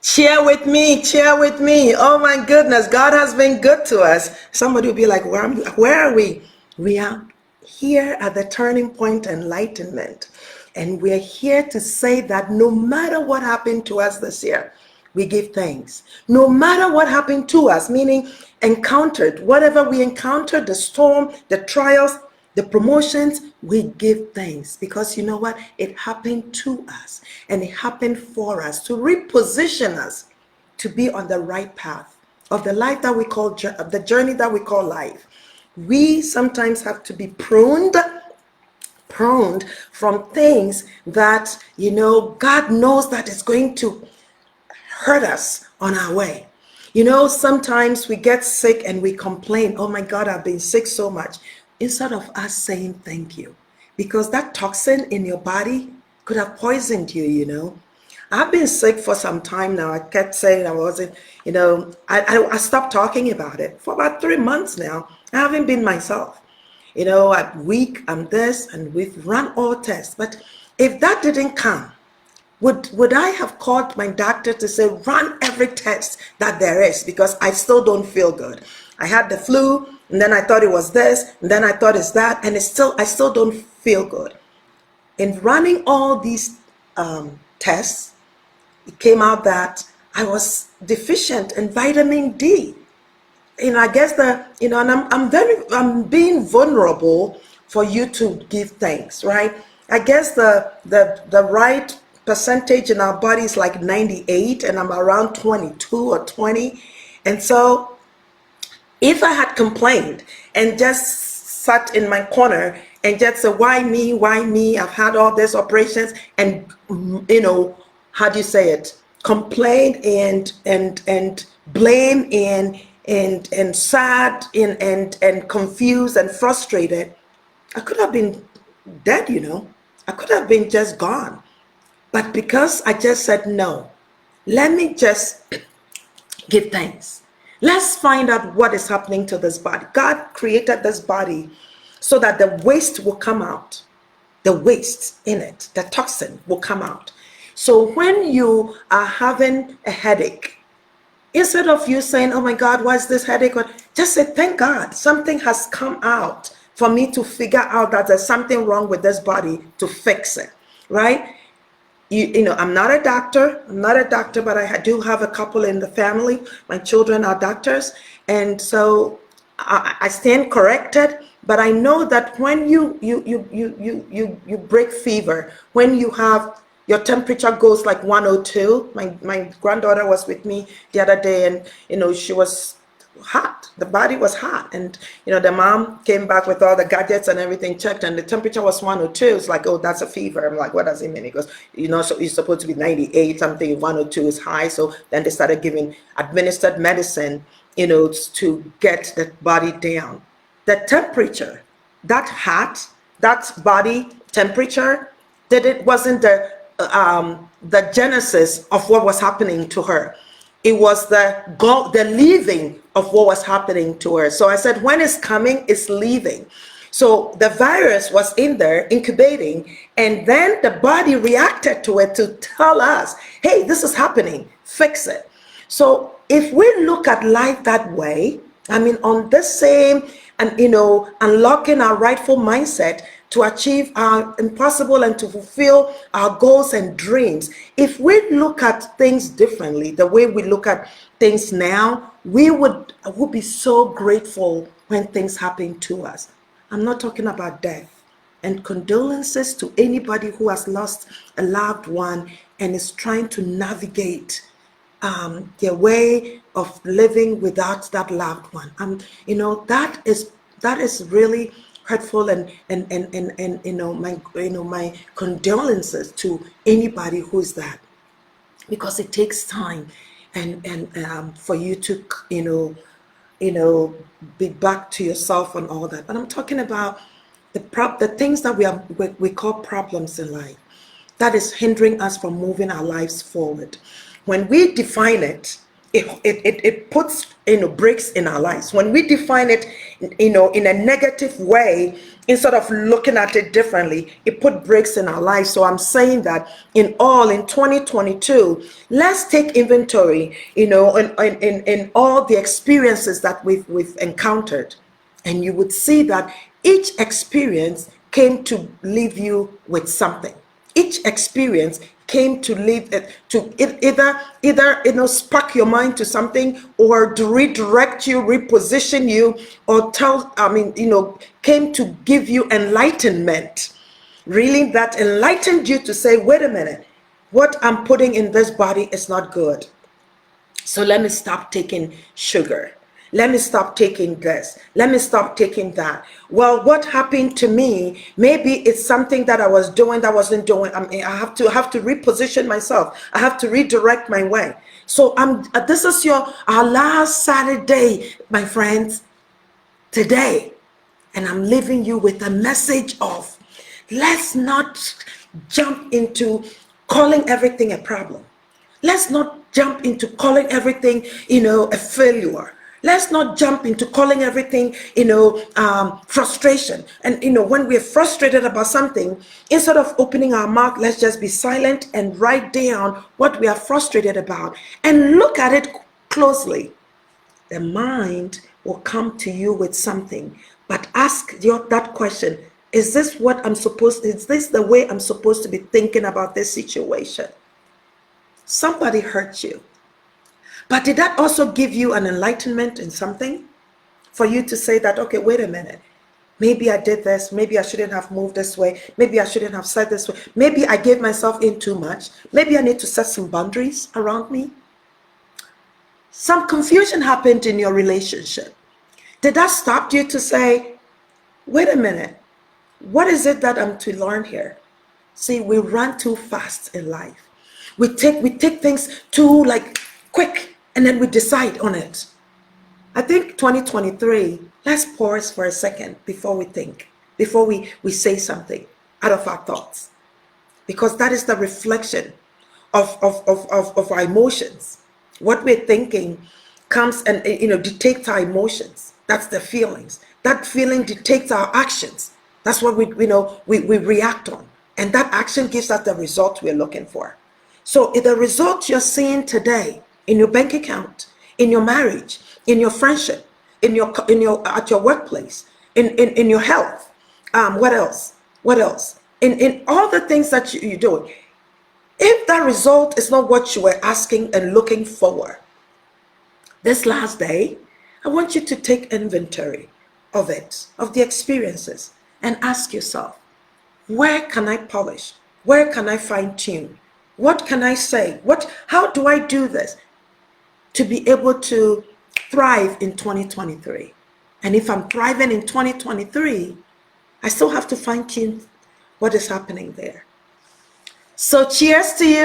Cheer with me, cheer with me. Oh my goodness, God has been good to us. Somebody will be like, where are we? We are here at the turning point enlightenment. And we're here to say that no matter what happened to us this year, we give thanks. No matter what happened to us, meaning encountered, whatever we encountered, the storm, the trials, the promotions, we give thanks because you know what? It happened to us and it happened for us to reposition us to be on the right path of the life that we call, the journey that we call life. We sometimes have to be pruned from things that, you know, God knows that it's going to hurt us on our way. You know, sometimes we get sick and we complain, oh my God, I've been sick so much, instead of us saying thank you, because that toxin in your body could have poisoned you, you know. I've been sick for some time now. I kept saying I wasn't, you know, I stopped talking about it for about 3 months now. I haven't been myself. You know, I'm weak, I'm this, and we've run all tests. But if that didn't come, would I have called my doctor to say, run every test that there is because I still don't feel good? I had the flu, and then I thought it was this, and then I thought it's that, and I still don't feel good. In running all these tests, it came out that I was deficient in vitamin D. You know, I guess and I'm being vulnerable for you to give thanks, right? I guess the right percentage in our body is like 98 and I'm around 22 or 20. And so if I had complained and just sat in my corner and just said, why me? Why me? I've had all these operations and, you know, how do you say it? Complain and blame and sad and confused and frustrated. I could have been dead, you know. I could have been just gone. But because I just said no, let me just give thanks. Let's find out what is happening to this body. God created this body so that the waste will come out. The waste in it, the toxin will come out. So when you are having a headache, instead of you saying, oh my God, why is this headache? Just say, thank God, something has come out for me to figure out that there's something wrong with this body to fix it, right? You know, I'm not a doctor, but I do have a couple in the family. My children are doctors. And so I stand corrected, but I know that when you break fever, when you have your temperature goes like 102. My granddaughter was with me the other day, and you know, she was hot. The body was hot, and you know, the mom came back with all the gadgets and everything, checked, and the temperature was 102. It's like, oh, that's a fever. I'm like, what does it mean? He goes, you know, so it's supposed to be 98 something. 102 is high. So then they started giving administered medicine, you know, to get the body down. The temperature, that hot, that body temperature, that it wasn't the genesis of what was happening to her. It was the leaving of what was happening to her. So I said, when it's coming, it's leaving. So the virus was in there incubating, and then the body reacted to it to tell us, hey, this is happening, fix it. So if we look at life that way, I mean, on the same, and you know, unlocking our rightful mindset to achieve our impossible and to fulfill our goals and dreams. If we look at things differently, the way we look at things now, we would be so grateful when things happen to us. I'm not talking about death. And condolences to anybody who has lost a loved one and is trying to navigate their way of living without that loved one. You know, that is really hurtful, and you know, my condolences to anybody who is that, because it takes time and for you to you know be back to yourself and all that. But I'm talking about the things that we call problems in life that is hindering us from moving our lives forward. When we define it, it puts breaks in our lives. When we define it, in a negative way, instead of looking at it differently, it put breaks in our lives. So I'm saying that in 2022, let's take inventory, in all the experiences that we've encountered, and you would see that each experience came to leave you with something. Each experience came to leave to either spark your mind to something, or to redirect you, reposition you, or came to give you enlightenment. Really, that enlightened you to say, wait a minute, what I'm putting in this body is not good. So let me stop taking sugar. Let me stop taking this. Let me stop taking that. Well, what happened to me? Maybe it's something that I was doing that I wasn't doing. I have to reposition myself. I have to redirect my way. So this is our last Saturday, my friends, today. And I'm leaving you with a message of, let's not jump into calling everything a problem. Let's not jump into calling everything, a failure. Let's not jump into calling everything, frustration. And, when we're frustrated about something, instead of opening our mouth, let's just be silent and write down what we are frustrated about and look at it closely. The mind will come to you with something, but ask that question. Is this the way I'm supposed to be thinking about this situation? Somebody hurt you. But did that also give you an enlightenment in something? For you to say that, okay, wait a minute. Maybe I did this. Maybe I shouldn't have moved this way. Maybe I shouldn't have said this way. Maybe I gave myself in too much. Maybe I need to set some boundaries around me. Some confusion happened in your relationship. Did that stop you to say, wait a minute, what is it that I'm to learn here? See, we run too fast in life. We take things too quick, and then we decide on it. I think 2023, let's pause for a second before we think, before we say something out of our thoughts, because that is the reflection of our emotions. What we're thinking comes and dictates our emotions. That's the feelings. That feeling dictates our actions. That's what we react on, and that action gives us the result we're looking for. So if the result you're seeing today in your bank account, in your marriage, in your friendship, at your workplace, in your health, what else? In all the things that you're doing, if that result is not what you were asking and looking for, this last day, I want you to take inventory of it, of the experiences, and ask yourself, where can I polish? Where can I fine tune? What can I say? How do I do this to be able to thrive in 2023? And if I'm thriving in 2023, I still have to fine tune what is happening there. So cheers to you.